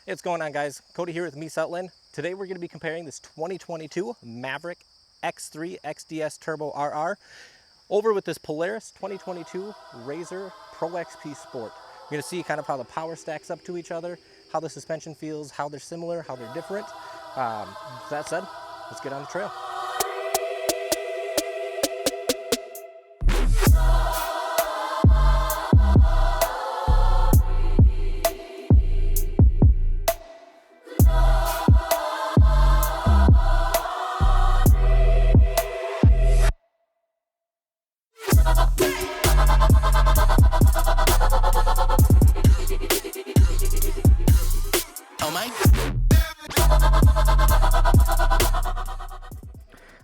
What's going on, guys? Cody here with Meese Outland. Today we're going to be comparing this 2022 Maverick X3 XDS Turbo RR over with this Polaris 2022 RZR Pro XP Sport. We're going to see kind of how the power stacks up to each other, how the suspension feels, how they're similar, how they're different. With that said, let's get on the trail.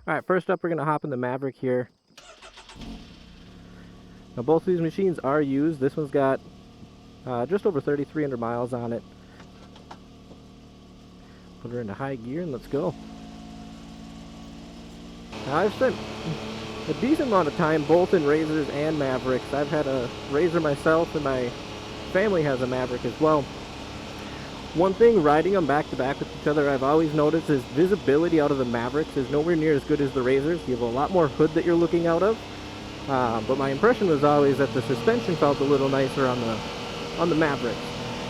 Alright, first up we're going to hop in the Maverick here. Now both of these machines are used. This one's got just over 3,300 miles on it. Put her into high gear and let's go. Now I've spent a decent amount of time both in RZRs and Mavericks. I've had a RZR myself and my family has a Maverick as well. One thing, riding them back to back with each other, I've always noticed is visibility out of the Mavericks is nowhere near as good as the RZRs. You have a lot more hood that you're looking out of. But my impression was always that the suspension felt a little nicer on the Maverick.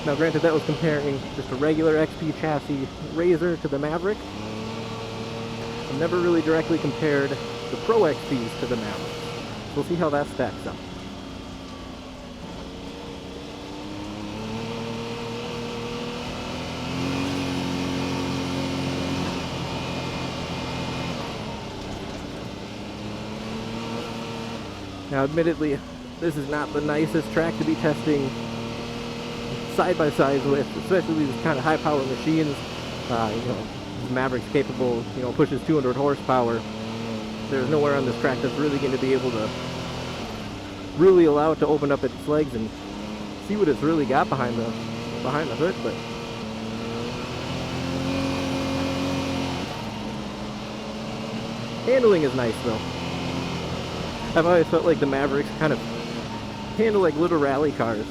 Now granted, that was comparing just a regular XP chassis RZR to the Maverick. I've never really directly compared the Pro XPs to the Maverick. So we'll see how that stacks up. Now admittedly, this is not the nicest track to be testing side by side with, especially these kind of high power machines. Maverick's capable, pushes 200 horsepower. There's nowhere on this track that's really going to be able to really allow it to open up its legs and see what it's really got behind the hood. But handling is nice though. I've always felt like the Mavericks kind of handle like little rally cars.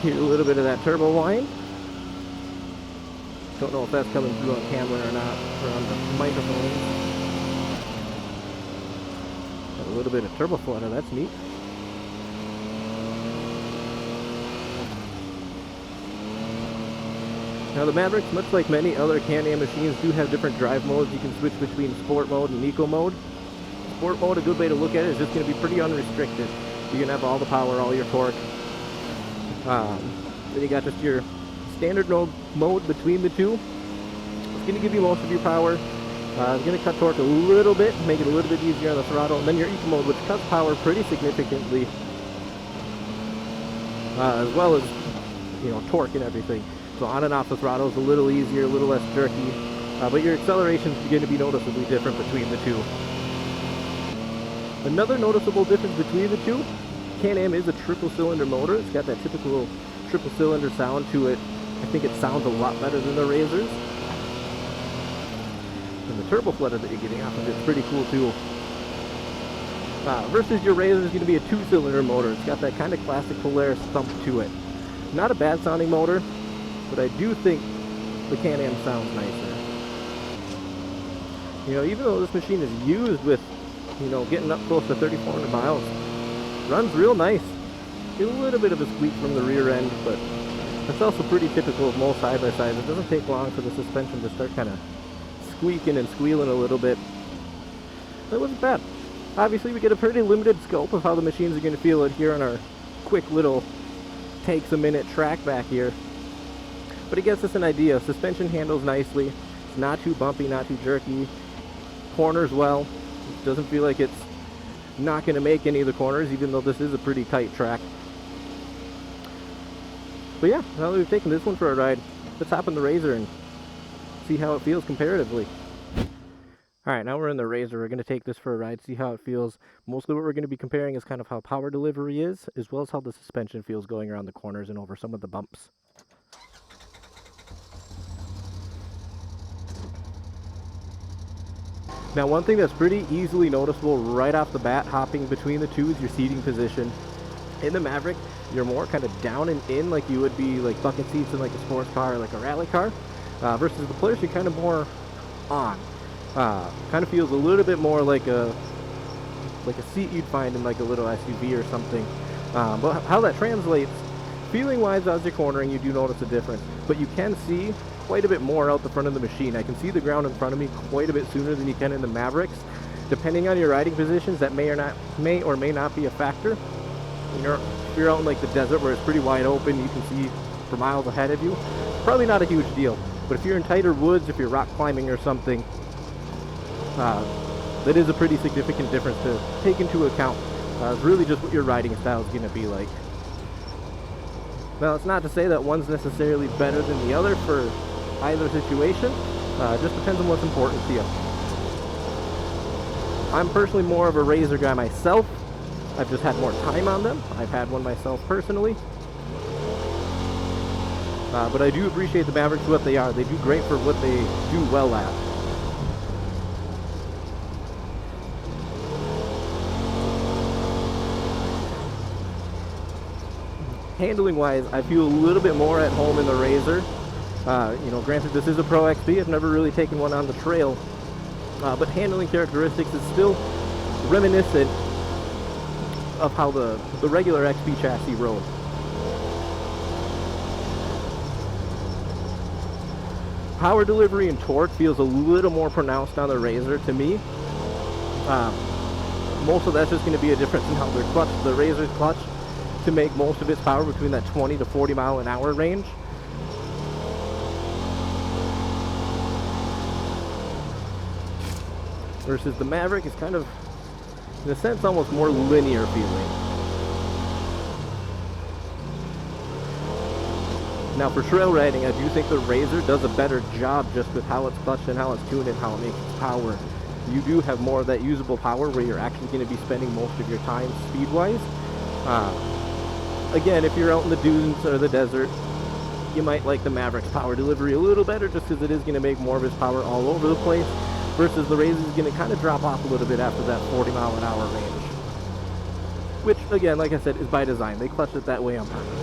Hear a little bit of that turbo whine. Don't know if that's coming through on camera or not, or on the microphone. Got a little bit of turbo flutter, that's neat. Now the Mavericks, much like many other Can-Am machines, do have different drive modes. You can switch between Sport mode and Eco mode. Sport mode, a good way to look at it, is just going to be pretty unrestricted. You can have all the power, all your torque. Then you got just your standard mode between the two. It's going to give you most of your power. It's going to cut torque a little bit, make it a little bit easier on the throttle. And then your Eco mode, which cuts power pretty significantly, as well as torque and everything. So on and off the throttle is a little easier, a little less jerky, but your acceleration is going to be noticeably different between the two. Another noticeable difference between the two, Can-Am is a triple cylinder motor. It's got that typical triple cylinder sound to it. I think it sounds a lot better than the RZRs. And the turbo flutter that you're getting off of it is pretty cool too. Versus your RZR is going to be a two-cylinder motor. It's got that kind of classic Polaris thump to it. Not a bad sounding motor, but I do think the Can-Am sounds nicer. Even though this machine is used with, getting up close to 3,400 miles, runs real nice. Get a little bit of a squeak from the rear end, but that's also pretty typical of most side-by-sides. It doesn't take long for the suspension to start kind of squeaking and squealing a little bit. That wasn't bad. Obviously, we get a pretty limited scope of how the machines are going to feel it here on our quick little takes-a-minute track back here. But it gives us an idea. Suspension handles nicely. It's not too bumpy, not too jerky. Corners well. It doesn't feel like it's not going to make any of the corners, even though this is a pretty tight track. But yeah, now that we've taken this one for a ride, let's hop in the RZR and see how it feels comparatively. Alright, now we're in the RZR. We're going to take this for a ride, see how it feels. Mostly what we're going to be comparing is kind of how power delivery is, as well as how the suspension feels going around the corners and over some of the bumps. Now, one thing that's pretty easily noticeable right off the bat, hopping between the two, is your seating position. In the Maverick, you're more kind of down and in, like you would be like bucket seats in like a sports car or like a rally car, versus the Polaris, you're kind of more on. Kind of feels a little bit more like a seat you'd find in like a little SUV or something. But how that translates, feeling-wise, as you're cornering, you do notice a difference. But you can see quite a bit more out the front of the machine. I can see the ground in front of me quite a bit sooner than you can in the Mavericks. Depending on your riding positions, that may or may not be a factor. If you're out in like the desert where it's pretty wide open, you can see for miles ahead of you, probably not a huge deal. But if you're in tighter woods, if you're rock climbing or something, that is a pretty significant difference to take into account. It's really just what your riding style is going to be like. Now, it's not to say that one's necessarily better than the other for either situation. It just depends on what's important to you. I'm personally more of a RZR guy myself. I've just had more time on them. I've had one myself personally. But I do appreciate the Mavericks for what they are. They do great for what they do well at. Handling wise, I feel a little bit more at home in the RZR. You know, granted, this is a Pro XP. I've never really taken one on the trail. But handling characteristics is still reminiscent of how the regular XP chassis rode. Power delivery and torque feels a little more pronounced on the RZR to me. Most of that's just going to be a difference in how their clutch, the RZR's clutch, to make most of its power between that 20 to 40 mile an hour range. Versus the Maverick is kind of, in a sense, almost more linear feeling. Now for trail riding, I do think the RZR does a better job just with how it's clutched and how it's tuned and how it makes its power. You do have more of that usable power where you're actually going to be spending most of your time speed-wise. Again, if you're out in the dunes or the desert, you might like the Maverick's power delivery a little better just because it is going to make more of its power all over the place, versus the RZR is going to kind of drop off a little bit after that 40 mile an hour range. Which, again, like I said, is by design. They clutched it that way on purpose.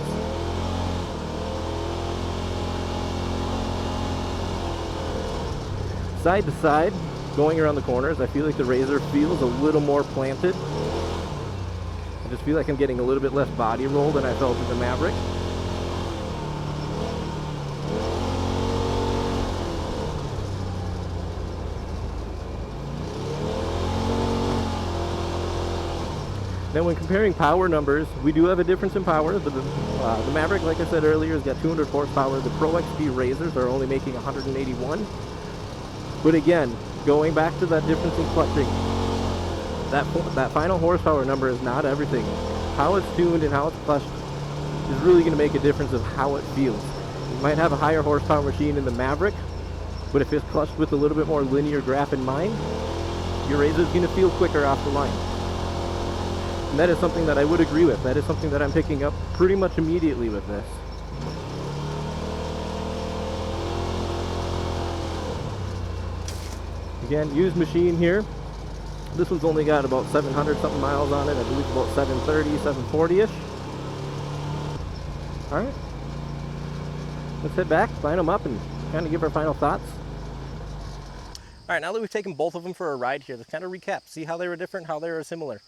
Side to side, going around the corners, I feel like the RZR feels a little more planted. I just feel like I'm getting a little bit less body roll than I felt in the Maverick. Now when comparing power numbers, we do have a difference in power. The Maverick, like I said earlier, has got 200 horsepower. The Pro XP RZRs are only making 181. But again, going back to that difference in clutching, that final horsepower number is not everything. How it's tuned and how it's clutched is really going to make a difference of how it feels. You might have a higher horsepower machine in the Maverick, but if it's clutched with a little bit more linear graph in mind, your RZR is going to feel quicker off the line. And that is something that I would agree with. That is something that I'm picking up pretty much immediately with this. Again, used machine here. This one's only got about 700 something miles on it. I believe about 730, 740-ish. Alright. Let's head back, line them up, and kind of give our final thoughts. Alright, now that we've taken both of them for a ride here, let's kind of recap, see how they were different, how they were similar.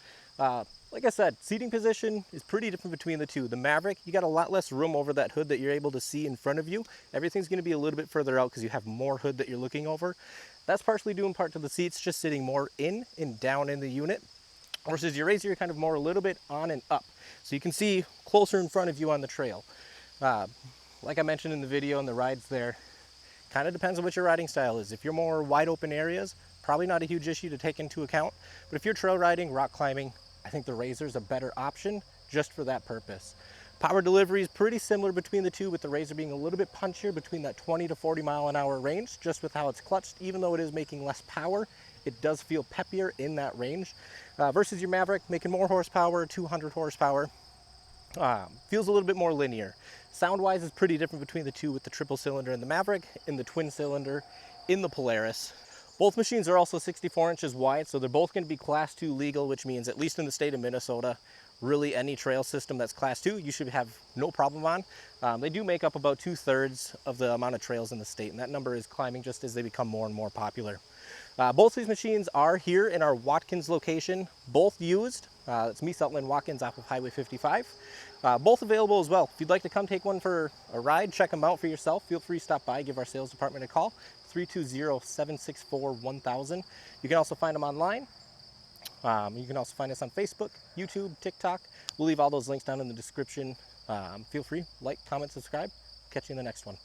Like I said, seating position is pretty different between the two. The Maverick, you got a lot less room over that hood that you're able to see in front of you. Everything's going to be a little bit further out because you have more hood that you're looking over. That's partially due in part to the seats just sitting more in and down in the unit, versus your RZR, you're kind of more a little bit on and up. So you can see closer in front of you on the trail. Like I mentioned in the video and the rides there, kind of depends on what your riding style is. If you're more wide open areas, probably not a huge issue to take into account. But if you're trail riding, rock climbing, I think the RZR is a better option just for that purpose. Power delivery is pretty similar between the two, with the RZR being a little bit punchier between that 20 to 40 mile an hour range, just with how it's clutched. Even though it is making less power, it does feel peppier in that range. Versus your Maverick, making more horsepower, 200 horsepower, feels a little bit more linear. Sound-wise is pretty different between the two, with the triple cylinder in the Maverick and the twin cylinder in the Polaris. Both machines are also 64 inches wide, so they're both going to be Class 2 legal, which means at least in the state of Minnesota, really any trail system that's Class 2, you should have no problem on. They do make up about 2/3 of the amount of trails in the state, and that number is climbing just as they become more and more popular. Both these machines are here in our Watkins location, both used. It's me, Sutton Watkins, off of Highway 55. Both available as well. If you'd like to come take one for a ride, check them out for yourself, feel free to stop by, give our sales department a call, 320-764-1000. You can also find them online. You can also find us on Facebook, YouTube, TikTok. We'll leave all those links down in the description. Feel free, like, comment, subscribe. Catch you in the next one.